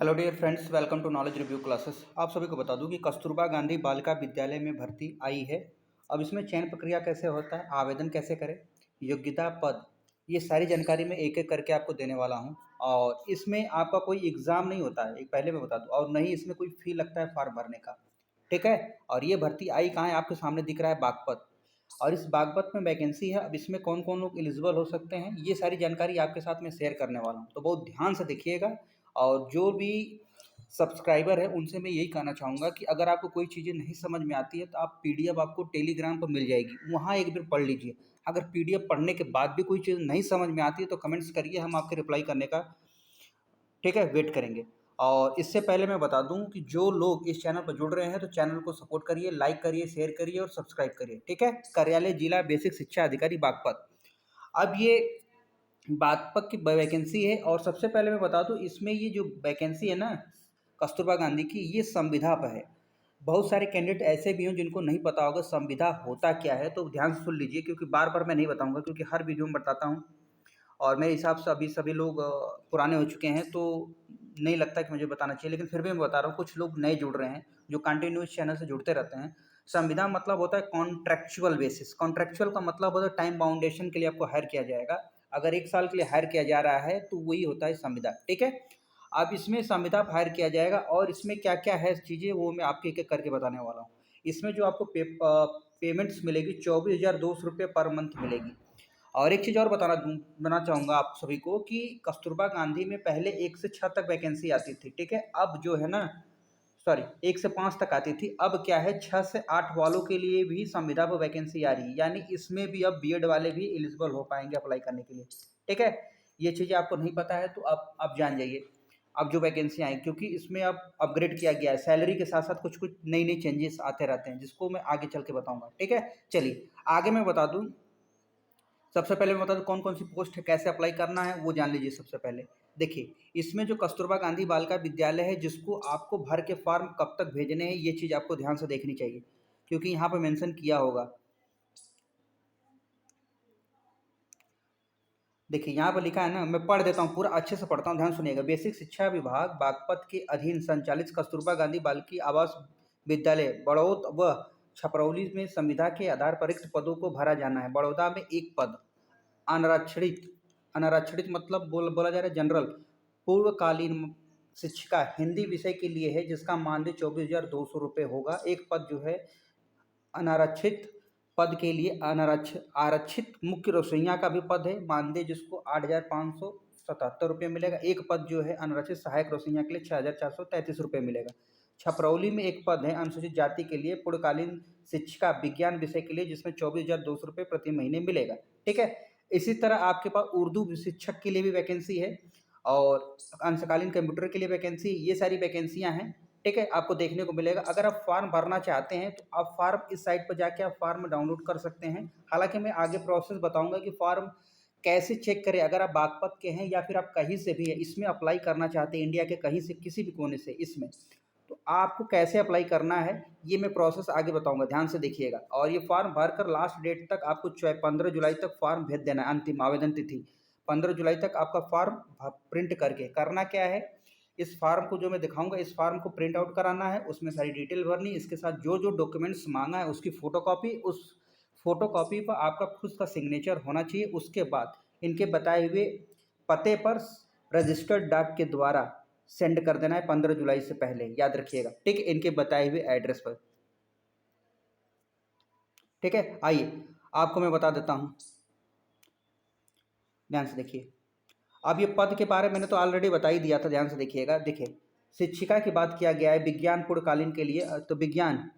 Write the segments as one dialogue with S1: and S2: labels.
S1: Hello dear friends, welcome to knowledge review classes. आप सभी को बता दूं कि कस्तूरबा गांधी बालिका विद्यालय में भर्ती आई है। अब इसमें चयन प्रक्रिया कैसे होता है, आवेदन कैसे करें, योग्यता, पद, ये सारी जानकारी मैं एक एक करके आपको देने वाला हूं। और इसमें आपका कोई एग्ज़ाम नहीं होता है, एक पहले मैं बता दूं, और न ही इसमें कोई फ़ी लगता है फॉर्म भरने का। ठीक है। और ये भर्ती आई कहाँ है, आपके सामने दिख रहा है बागपत। और इस बागपत में वैकेंसी है। अब इसमें कौन कौन लोग एलिजिबल हो सकते हैं, ये सारी जानकारी आपके साथ मैं शेयर करने वाला हूँ, तो बहुत ध्यान से देखिएगा। और जो भी सब्सक्राइबर है उनसे मैं यही कहना चाहूँगा कि अगर आपको कोई चीज़ें नहीं समझ में आती है तो आप पीडीएफ आपको टेलीग्राम पर मिल जाएगी, वहाँ एक बार पढ़ लीजिए। अगर पीडीएफ पढ़ने के बाद भी कोई चीज़ नहीं समझ में आती है तो कमेंट्स करिए, हम आपके रिप्लाई करने का, ठीक है, वेट करेंगे। और इससे पहले मैं बता दूं कि जो लोग इस चैनल पर जुड़ रहे हैं तो चैनल को सपोर्ट करिए, लाइक करिए, शेयर करिए और सब्सक्राइब करिए। ठीक है। कार्यालय जिला बेसिक शिक्षा अधिकारी बागपत। अब ये बागपत की वैकेंसी है। और सबसे पहले मैं बता दूं, इसमें ये जो वैकेंसी है ना कस्तूरबा गांधी की, ये संविदा पर है। बहुत सारे कैंडिडेट ऐसे भी हैं जिनको नहीं पता होगा संविदा होता क्या है, तो ध्यान से सुन लीजिए, क्योंकि बार बार मैं नहीं बताऊंगा, क्योंकि हर वीडियो में बताता हूँ। और मेरे हिसाब से अभी सभी लोग पुराने हो चुके हैं, तो नहीं लगता कि मुझे बताना चाहिए, लेकिन फिर भी मैं बता रहा हूँ। कुछ लोग नए जुड़ रहे हैं जो कंटिन्यूस चैनल से जुड़ते रहते हैं। संविदा मतलब होता है कॉन्ट्रेक्चुअल बेसिस। कॉन्ट्रेक्चुअल का मतलब होता है टाइम बाउंडेशन के लिए आपको हायर किया जाएगा। अगर 1 साल के लिए हायर किया जा रहा है तो वही होता है संविदा। ठीक है। अब इसमें संविदा पर हायर किया जाएगा, और इसमें क्या क्या है चीज़ें वो मैं आपके एक एक करके बताने वाला हूँ। इसमें जो आपको पेमेंट्स मिलेगी 24,200 रुपये पर मंथ मिलेगी। और एक चीज़ और बताना चाहूँगा आप सभी को कि कस्तूरबा गांधी में पहले 1 से 6 तक वैकेंसी आती थी। ठीक है। अब जो है ना, सॉरी, 1 से 5 तक आती थी। अब क्या है, 6 से 8 वालों के लिए भी संविदा पर वैकेंसी आ रही है, यानी इसमें भी अब बीएड वाले भी एलिजिबल हो पाएंगे अप्लाई करने के लिए। ठीक है। ये चीज़ें आपको नहीं पता है तो आप जान जाइए। अब जो वैकेंसी आई, क्योंकि इसमें अब अपग्रेड किया गया है, सैलरी के साथ साथ कुछ कुछ नई नई चेंजेस आते रहते हैं, जिसको मैं आगे चल के बताऊंगा। ठीक है। चलिए आगे मैं बता दूं। सबसे पहले मैं बता दूं कौन कौन सी पोस्ट है, कैसे अप्लाई करना है, वो जान लीजिए। सबसे पहले देखिए, इसमें जो कस्तूरबा गांधी बालिका विद्यालय है, जिसको आपको भर के फॉर्म कब तक भेजने हैं, ये चीज़ आपको ध्यान से देखनी चाहिए, क्योंकि यहाँ पे मेंशन किया होगा। देखिए यहाँ पर लिखा है ना, मैं पढ़ देता हूँ, पूरा अच्छे से पढ़ता हूँ, ध्यान सुनिएगा। बेसिक शिक्षा विभाग बागपत के अधीन संचालित कस्तूरबा गांधी बालिकी आवास विद्यालय बड़ौद व छपरौली में संविदा के आधार पर रिक्त पदों को भरा जाना है। बड़ौदा में 1 पद अनारक्षित। अनारक्षित मतलब बोला जा रहा है जनरल पूर्वकालीन शिक्षिका हिंदी विषय के लिए है, जिसका मानदेय 24,200 रुपये होगा। 1 पद जो है अनारक्षित पद के लिए आरक्षित मुख्य रसोइया का भी पद है, मानदेय जिसको 8,577 रुपये मिलेगा। 1 पद जो है अनारक्षित सहायक रसोइया के लिए 6,433 रुपये मिलेगा। छपरौली में 1 पद है अनुसूचित जाति के लिए पूर्णकालीन शिक्षिका विज्ञान विषय के लिए, जिसमें 24,200 रुपये प्रति महीने मिलेगा। ठीक है। इसी तरह आपके पास उर्दू शिक्षक के लिए भी वैकेंसी है, और अंशकालीन कंप्यूटर के लिए वैकेंसी, ये सारी वैकेंसियां हैं। ठीक है। आपको देखने को मिलेगा। अगर आप फॉर्म भरना चाहते हैं तो आप फॉर्म इस साइट पर जाके आप फॉर्म डाउनलोड कर सकते हैं। हालांकि मैं आगे प्रोसेस बताऊंगा कि फॉर्म कैसे चेक करें। अगर आप बागपत के हैं या फिर आप कहीं से भी है इसमें अप्लाई करना चाहते हैं, इंडिया के कहीं से किसी भी कोने से इसमें, तो आपको कैसे अप्लाई करना है ये मैं प्रोसेस आगे बताऊंगा, ध्यान से देखिएगा। और ये फॉर्म भरकर लास्ट डेट तक आपको 15 जुलाई तक फॉर्म भेज देना है। अंतिम आवेदन तिथि 15 जुलाई तक आपका फॉर्म प्रिंट करके करना क्या है, इस फार्म को जो मैं दिखाऊंगा, इस फार्म को प्रिंट आउट कराना है, उसमें सारी डिटेल भरनी, इसके साथ जो जो डॉक्यूमेंट्स मांगा है उसकी फोटोकॉपी, उस फोटोकॉपी पर आपका खुद का सिग्नेचर होना चाहिए। उसके बाद इनके बताए हुए पते पर रजिस्टर्ड डाक के द्वारा सेंड कर देना है 15 जुलाई से पहले, याद रखिएगा। ठीक है। इनके बताए हुए एड्रेस पर। ठीक है। आइए आपको मैं बता देता हूँ, ध्यान से देखिए। अब ये पद के बारे में मैंने तो ऑलरेडी बता ही दिया था, ध्यान से देखिएगा। देखिए, शिक्षिका की बात किया गया है विज्ञान पूर्णकालीन के लिए, तो विज्ञान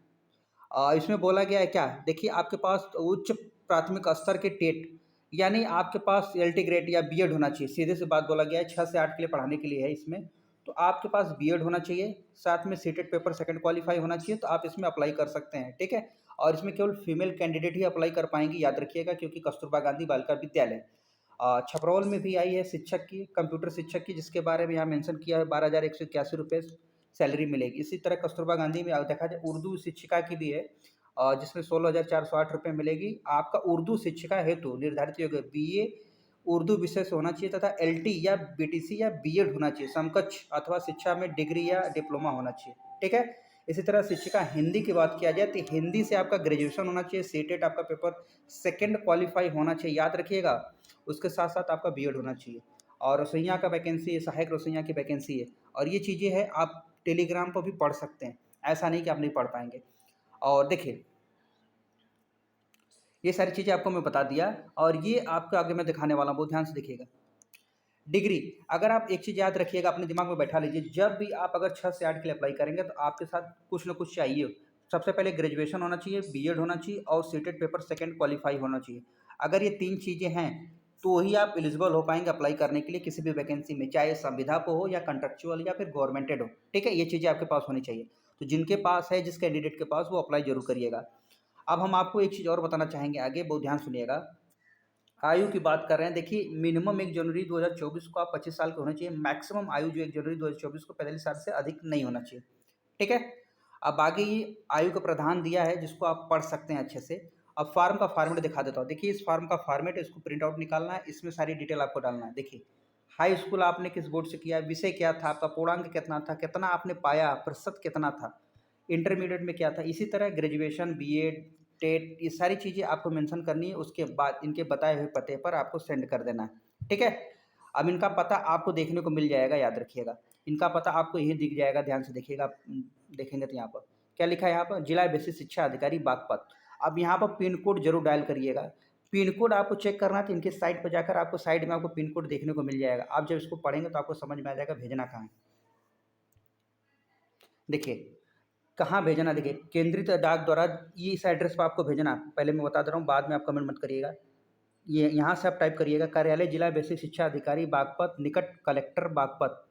S1: इसमें बोला गया है क्या, देखिए आपके पास उच्च प्राथमिक स्तर के टेट, यानी आपके पास एलटी ग्रेड या बीएड होना चाहिए। सीधे से बात बोला गया है, 6 से 8 के लिए पढ़ाने के लिए है इसमें, तो आपके पास बीएड होना चाहिए, साथ में सीटेट पेपर सेकंड क्वालिफाई होना चाहिए, तो आप इसमें अप्लाई कर सकते हैं। ठीक है। और इसमें केवल फीमेल कैंडिडेट ही अप्लाई कर पाएंगी, याद रखिएगा, क्योंकि कस्तूरबा गांधी बालिका विद्यालय। छपरौल में भी आई है शिक्षक की, कंप्यूटर शिक्षक की, जिसके बारे में यहाँ मेंशन किया है 12,181 रुपये सैलरी मिलेगी। इसी तरह कस्तूरबा गांधी में देखा जाए उर्दू शिक्षिका की भी है, जिसमें 16,408 रुपये मिलेगी। आपका उर्दू शिक्षिका हेतु निर्धारित योग्य बीए उर्दू विषय से होना चाहिए तथा एलटी या बीटीसी या बीएड होना चाहिए समकक्ष अथवा शिक्षा में डिग्री या डिप्लोमा होना चाहिए। ठीक है। इसी तरह शिक्षिका हिंदी की बात किया जाए तो हिंदी से आपका ग्रेजुएशन होना चाहिए, सीटेट आपका पेपर सेकंड क्वालिफाई होना चाहिए, याद रखिएगा। उसके साथ साथ आपका बीएड होना चाहिए। और रसोइया का वैकेंसी है, सहायक रसोइया की वैकेंसी है। और ये चीज़ें हैं, आप टेलीग्राम पर भी पढ़ सकते हैं, ऐसा नहीं कि आप नहीं पढ़ पाएंगे। और देखिए ये सारी चीज़ें आपको मैं बता दिया, और ये आपको आगे मैं दिखाने वाला हूँ, बहुत ध्यान से देखिएगा। डिग्री, अगर आप एक चीज़ याद रखिएगा, अपने दिमाग में बैठा लीजिए, जब भी आप अगर 6 से 8 के लिए अप्लाई करेंगे तो आपके साथ कुछ ना कुछ चाहिए। सबसे पहले ग्रेजुएशन होना चाहिए, बीएड होना चाहिए और सीटेट पेपर सेकंड क्वालिफाई होना चाहिए। अगर ये 3 चीज़ें हैं तो ही आप एलिजिबल हो पाएंगे अप्लाई करने के लिए किसी भी वैकेंसी में, चाहे संविदा को हो या कंट्रेक्चुअल या फिर गवर्नमेंटेड हो। ठीक है, ये चीज़ें आपके पास होनी चाहिए। तो जिनके पास है, जिस कैंडिडेट के पास, वो अप्लाई जरूर करिएगा। अब हम आपको एक चीज़ और बताना चाहेंगे आगे, बहुत ध्यान सुनिएगा। आयु की बात कर रहे हैं, देखिए मिनिमम 1 जनवरी 2024 को आप 25 साल के होने चाहिए। मैक्सिमम आयु जो 1 जनवरी 2024 को 45 साल से अधिक नहीं होना चाहिए। ठीक है। अब आगे ये आयु का प्रावधान दिया है जिसको आप पढ़ सकते हैं अच्छे से। अब फार्म का फॉर्मेट दिखा देता हूँ। देखिए इस फार्म का फॉर्मेट है, इसको प्रिंट आउट निकालना है, इसमें सारी डिटेल आपको डालना है। देखिए हाई स्कूल आपने किस बोर्ड से किया, विषय क्या था आपका, पूर्णांक कितना था, कितना आपने पाया, प्रतिशत कितना था, इंटरमीडिएट में क्या था। इसी तरह ग्रेजुएशन, बीएड, टेट, ये सारी चीज़ें आपको मेंशन करनी है। उसके बाद इनके बताए हुए पते पर आपको सेंड कर देना है। ठीक है। अब इनका पता आपको देखने को मिल जाएगा, याद रखिएगा। इनका पता आपको यही दिख जाएगा, ध्यान से देखिएगा। आप देखेंगे तो यहाँ पर क्या लिखा है, यहाँ पर जिला बेसिक शिक्षा अधिकारी बागपत। अब यहाँ पर पिन कोड जरूर डायल करिएगा। पिन कोड आपको चेक करना है तो इनके साइट पर जाकर आपको साइड में आपको पिन कोड देखने को मिल जाएगा। आप जब इसको पढ़ेंगे तो आपको समझ में आ जाएगा भेजना कहाँ है। देखिए कहाँ भेजना, देखिए केंद्रित डाक द्वारा ये इस एड्रेस पर आपको भेजना। पहले मैं बता दे रहा हूँ, बाद में आप कमेंट मत करिएगा। ये यहाँ से आप टाइप करिएगा, कार्यालय जिला बेसिक शिक्षा अधिकारी बागपत, निकट कलेक्टर बागपत।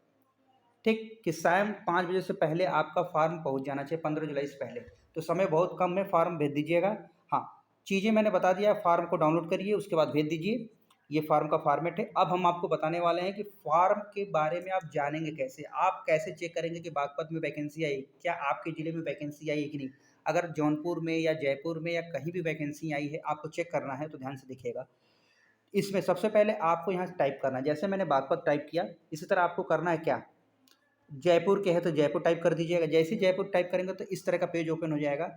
S1: ठीक कि शाम 5 बजे से पहले आपका फार्म पहुँच जाना चाहिए, 15 जुलाई से पहले। तो समय बहुत कम है, फार्म भेज दीजिएगा। हाँ, चीज़ें मैंने बता दिया, फार्म को डाउनलोड करिए, उसके बाद भेज दीजिए। ये फार्म का फॉर्मेट है। अब हम आपको बताने वाले हैं कि फार्म के बारे में आप जानेंगे कैसे, आप कैसे चेक करेंगे कि बागपत में वैकेंसी आई, क्या आपके ज़िले में वैकेंसी आई है कि नहीं। अगर जौनपुर में या जयपुर में या कहीं भी वैकेंसी आई है, आपको चेक करना है तो ध्यान से देखिएगा। इसमें सबसे पहले आपको यहाँ से टाइप करना है, जैसे मैंने बागपत टाइप किया इसी तरह आपको करना है। क्या जयपुर के है तो जयपुर टाइप कर दीजिएगा। जैसे ही जयपुर टाइप करेंगे तो इस तरह का पेज ओपन हो जाएगा।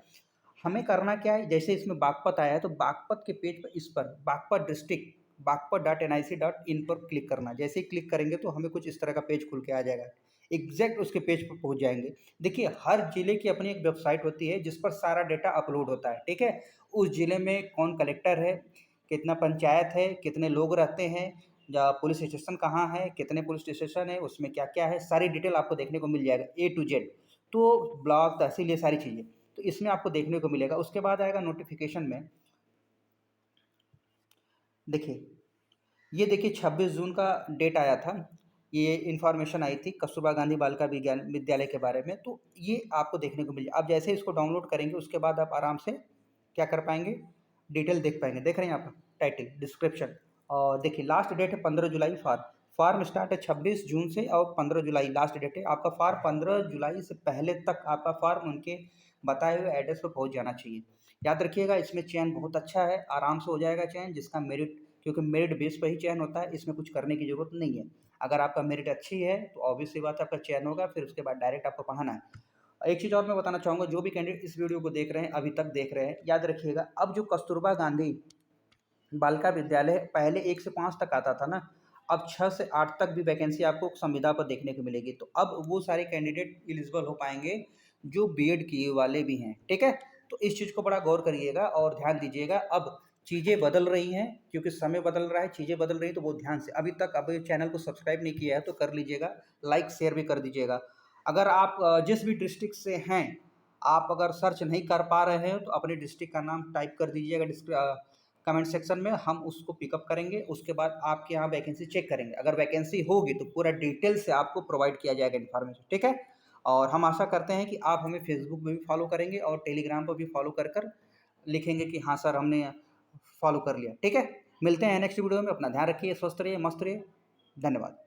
S1: हमें करना क्या है, जैसे इसमें बागपत आया है तो बागपत के पेज पर इस पर बागपत डिस्ट्रिक्ट bagpat.nic.in पर क्लिक करना। जैसे ही क्लिक करेंगे तो हमें कुछ इस तरह का पेज खुल के आ जाएगा। एग्जैक्ट उसके पेज पर पहुंच जाएंगे। देखिए हर जिले की अपनी एक वेबसाइट होती है जिस पर सारा डेटा अपलोड होता है। ठीक है। उस जिले में कौन कलेक्टर है, कितना पंचायत है, कितने लोग रहते हैं, या पुलिस स्टेशन कहाँ है, कितने पुलिस स्टेशन है, उसमें क्या क्या है, सारी डिटेल आपको देखने को मिल जाएगा A to Z। तो ब्लॉक, तहसील, ये सारी चीज़ें तो इसमें आपको देखने को मिलेगा। उसके बाद आएगा नोटिफिकेशन में। देखिए ये देखिए 26 जून का डेट आया था, ये इन्फॉर्मेशन आई थी कस्तूरबा गांधी बालिका विज्ञान विद्यालय के बारे में। तो ये आपको देखने को मिल, आप जैसे इसको डाउनलोड करेंगे उसके बाद आप आराम से क्या कर पाएंगे, डिटेल देख पाएंगे। देख रहे हैं आप टाइटल, डिस्क्रिप्शन। और देखिए लास्ट डेट है 15 जुलाई। फार्म स्टार्ट है 26 जून से और 15 जुलाई लास्ट डेट है आपका। फार्म 15 जुलाई से पहले तक आपका फार्म उनके बताए हुए एड्रेस पर पहुंच जाना चाहिए। याद रखिएगा इसमें चयन बहुत अच्छा है, आराम से हो जाएगा चयन, जिसका मेरिट, क्योंकि मेरिट बेस पर ही चयन होता है, इसमें कुछ करने की ज़रूरत नहीं है। अगर आपका मेरिट अच्छी है तो ऑब्वियस सी बात है आपका चयन होगा, फिर उसके बाद डायरेक्ट आपको पढ़ाना है। एक चीज़ और मैं बताना चाहूँगा, जो भी कैंडिडेट इस वीडियो को देख रहे हैं, अभी तक देख रहे हैं, याद रखिएगा अब जो कस्तूरबा गांधी बालिका विद्यालय पहले 1 से 5 तक आता था ना, अब 6 से 8 तक भी वैकेंसी आपको संविदा पर देखने को मिलेगी। तो अब वो सारे कैंडिडेट एलिजिबल हो पाएंगे जो बीएड किए वाले भी हैं। ठीक है। तो इस चीज़ को बड़ा गौर करिएगा और ध्यान दीजिएगा। अब चीज़ें बदल रही हैं, क्योंकि समय बदल रहा है, चीज़ें बदल रही हैं, तो बहुत ध्यान से, अभी तक अब चैनल को सब्सक्राइब नहीं किया है तो कर लीजिएगा, लाइक शेयर भी कर दीजिएगा। अगर आप जिस भी डिस्ट्रिक्ट से हैं, आप अगर सर्च नहीं कर पा रहे हैं तो अपने डिस्ट्रिक्ट का नाम टाइप कर दीजिएगा कमेंट सेक्शन में, हम उसको पिकअप करेंगे। उसके बाद आपके यहाँ वैकेंसी चेक करेंगे, अगर वैकेंसी होगी तो पूरा डिटेल से आपको प्रोवाइड किया जाएगा इन्फॉर्मेशन। ठीक है। और हम आशा करते हैं कि आप हमें फेसबुक पे भी फॉलो करेंगे और टेलीग्राम पर भी फॉलो कर कर लिखेंगे कि हाँ सर हमने फॉलो कर लिया। ठीक है। मिलते हैं नेक्स्ट वीडियो में, अपना ध्यान रखिए, स्वस्थ रहिए, मस्त रहिए। धन्यवाद।